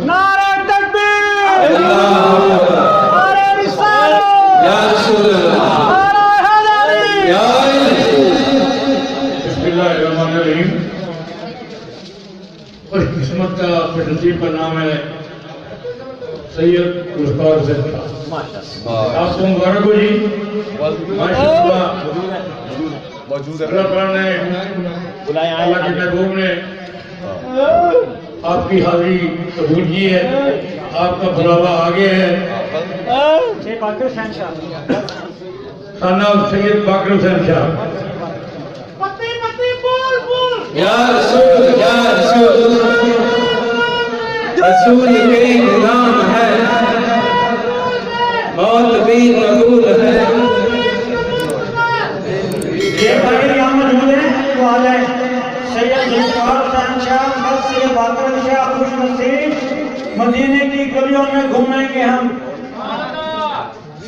नारे तकबीर, नारे रिसालत, या रसूल अल्लाह, नारे हैदरी। बिस्मिल्लाहिर्रहमानिर्रहीम। खुशकिस्मत का खुशनसीब का नाम है सैयद गुलकार हुसैन खान। आपको मुबारक हो जी। माशाअल्लाह अल्लाह ताला ने अल्लाह के महबूब ने आपकी हाजिरी कबूल की है, आपका बुलावा आगे है। खाना सैयद बाकर हुसैन शाह। या रसूल, या रसूल, रसूल के गुलाम है, मौत भी कबूल है। ये भाई यहाँ मौजूद है तो आ जाए। सैयद गुलकार हुसैन शाह, सैयद बाकर शाह खुश नसीब, मदीने की गलियों में घूमेंगे हम।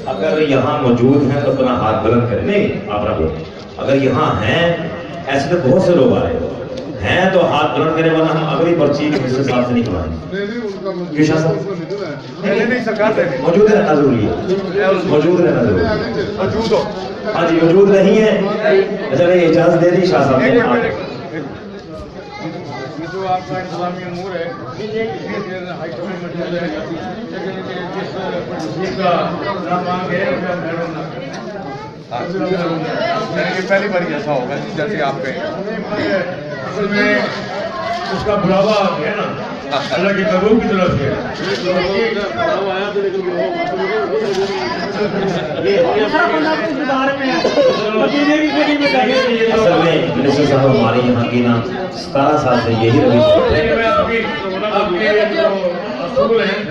अगर यहाँ मौजूद हैं तो अपना हाथ बुलंद करें। नहीं, आप रखो। अगर यहाँ हैं, ऐसे तो बहुत से लोग आ रहे हैं तो हाथ बुलंद करें, वरना हम अगली पर्ची के हिसाब से नहीं करवाएंगे। मौजूद रहना जरूरी है, मौजूद रहना जरूरी है। हाँ जी, मौजूद नहीं है। अच्छा, इजाजत दे दी शाह साहब ने। जो आपका इंतजामी अमूर है हाईकमेंट मौजूद है, जिसका नाम मांगे ये पहली बार ऐसा होगा जैसे आप कहें। असल में उसका बुलावा आ गया ना अल्लाह के महबूब की तरफ से। असल में मिनिस्टर साहब हमारे यहाँ की ना 17 साल से यही रवि।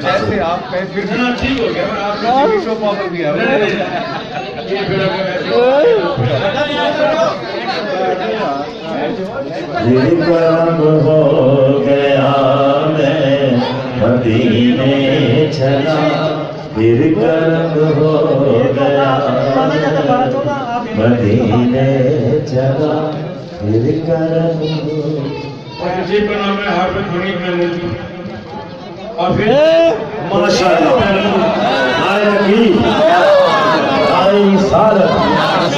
जैसे आप कहें फिर ठीक हो गया। आपने शो पावर दिया करम हो गया, मैं मदीने चला, फिर करम हो गया, मदीने चला, फिर करम हो। किसी का नाम है हाफिज हनीफ महमूद। माशाअल्लाह, आए रकीब, आए सारत,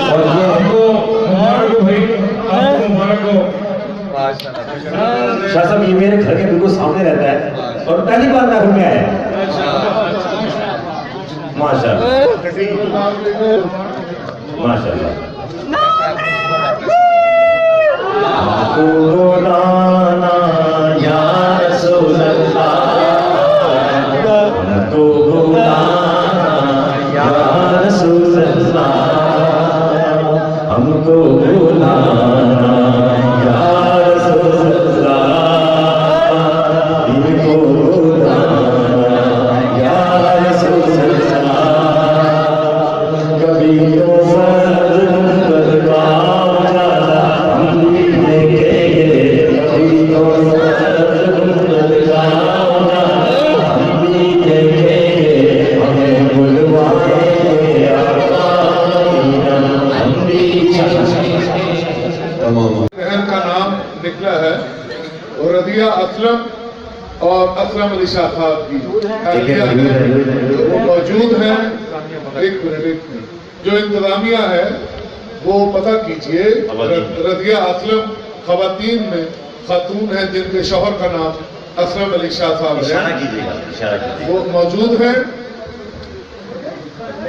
और ये आपको मुबारक हो भाई, आपको मुबारक हो। शाह साहब ये मेरे घर के बिल्कुल सामने रहता है और पहली बार महफिल में आया। माशाअल्लाह, माशाअल्लाह। हमको बुलाना या रसूल अल्लाह, हमको बुलाना या रसूल अल्लाह, हमको बुलाना या रसूल अल्लाह, इनको बुलाना या रसूल अल्लाह। कभी तो फर्ज बदलाव जाला हम भी देखेंगे, कभी तो फर्ज बदलाव जाला हम भी देखेंगे, हमें बुलवाएंगे आका, हम भी। बहन का नाम निकला है और रदिया असलम और असलम अली शाह साहब की वो मौजूद हैं। एक मिनट, जो इंतजामिया है वो पता कीजिए। रदिया असलम खवातीन में खातून है जिनके शौहर का नाम असलम अली शाह साहब है, वो मौजूद हैं।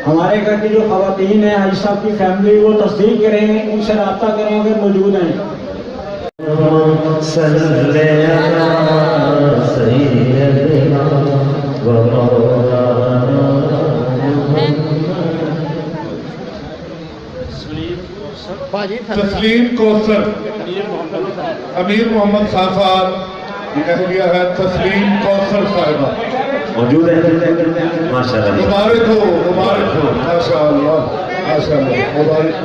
हमारे घर की जो खवातीन है हाजी साहब की फैमिली, वो तस्दीक करेंगे, उनसे रब्ता करेंगे, मौजूद हैं। तस्लीम कौसर, अमीर मोहम्मद खान साहब अहलिया है तस्लीम कौसर साहिबा, मौजूद है माशाल्लाह। मुबारक हो माशाअल्लाह माशाअल्लाह, मुबारक।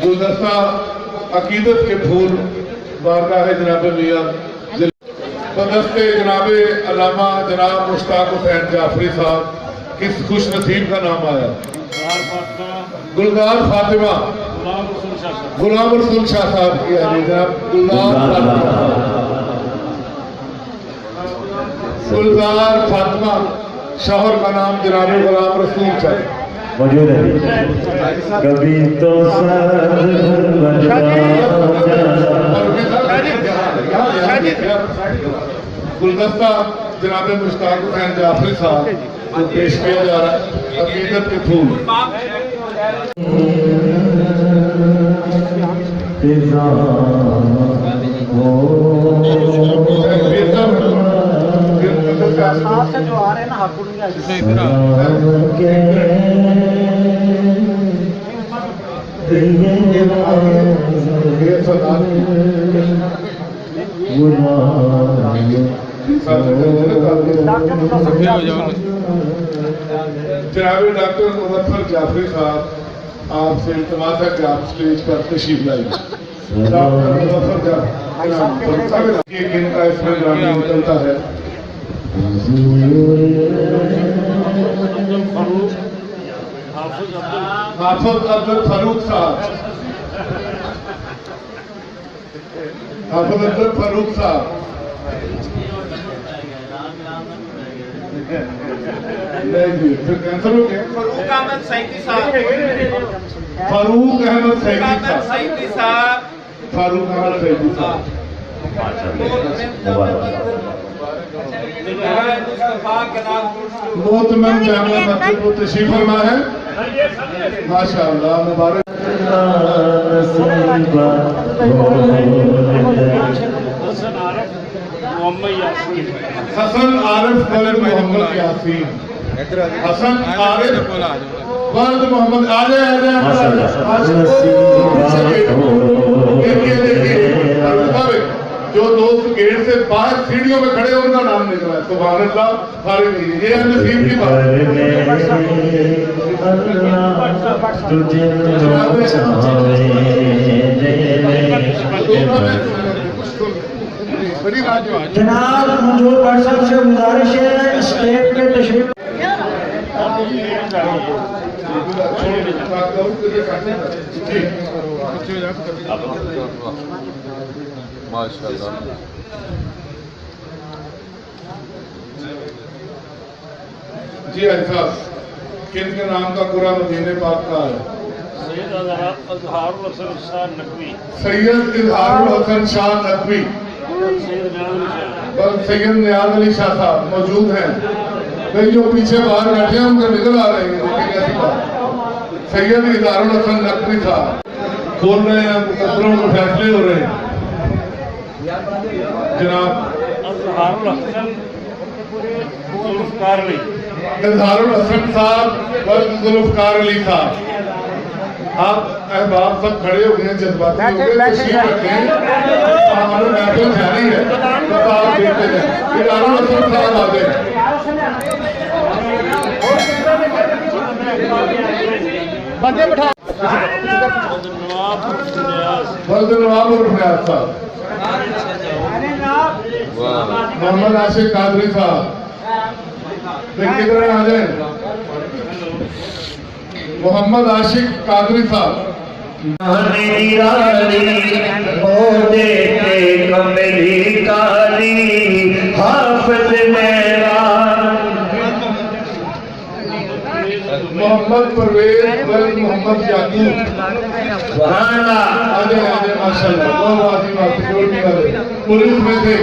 गुलदस्ता अकीदत के फूल बारगाह है जनाब मियां बदस्ते जनाब अल्लामा जनाब मुश्ताक हुसैन जाफरी साहब, किस खुश नसीब का नाम आया? गुलजार फातिमा गुलाम रसूल शाह साहब की अहली जनाब गुलजार फातिमा, शौहर का नाम जनाब गुलाम रसूल शाह मौजूद है। कभी तो गुलदस्ता जनाब मुश्ताक हुसैन जाफरी साहब को पेश किया जा रहा है अकीदत के फूल। साथ से जो आ रहे हैं ना हापुड़ में जनाब डॉक्टर मुजफ्फर जाफरी साहब, आपसे इल्तिमास है कि आप स्टेज पर तशरीफ लाइए। डॉक्टर मुजफ्फर जाफरी किनका इसमें ग्रामीण निकलता है? हाफिज अब्दुल फारूक साहब, हाफिज अब्दुल फारूक साहब, नहीं जी फिर कैंसर हो गया। फरूक अहमद सैदी साहब, फारूक अहमद सैदी साहब, फरूक अहमद सैदी साहब, फारूक अहमद सैदी साहब, मोहतरम जामिया मस्जिद को तशरीफ फरमा है माशाअल्लाह, मुबारक। हसन आरिफ वल्द मोहम्मद यासीन, हसन आरिफ वल्द मोहम्मद आ जाए जो दोस्त गेट से बाहर सीढ़ियों में खड़े उनका नाम निकला है। सुभान अल्लाह, सारे ये है नसीब की बात। बड़ी बात जो आज जनाब मंजूर पर्सन से गुजारिश है स्टेज पे तशरीफ। माशाअल्लाह। जी साहब, किन के नाम का पूरा मदीने पाक का है? सैयद इजहारुल हसन शाह नकवी, सैयद नियाज अली शाह साहब मौजूद हैं। कई जो पीछे बाहर बैठे हैं उनका निकल आ रहे हैं, देखिए कैसी बात। सैयद इजहारुल हसन नकवी साहब खोल रहे हैं, मुकद्दरों में फैसले हो रहे हैं। जनाब इजहारुल हसन साहब व जुल्फकार अली साहब, आप अहबाब सब खड़े हो गए हैं, जज्बाती हो गए, तशरीफ रखें, हमारे महफिल जारी है, बस आप देखते हैं। इजहारुल हसन साहब आ गए, बंदे बैठा वल्द नवाब और फयाज साहब, मोहम्मद आशिक कादरी साहब, किधर आ जाए? मोहम्मद आशिक कादरी साहब, मोहम्मद परवेज वल्द मोहम्मद याकूब, आजे आजे माशाल्लाह, बहुत आदमी सिक्योरिटी वाले पुलिस में थे।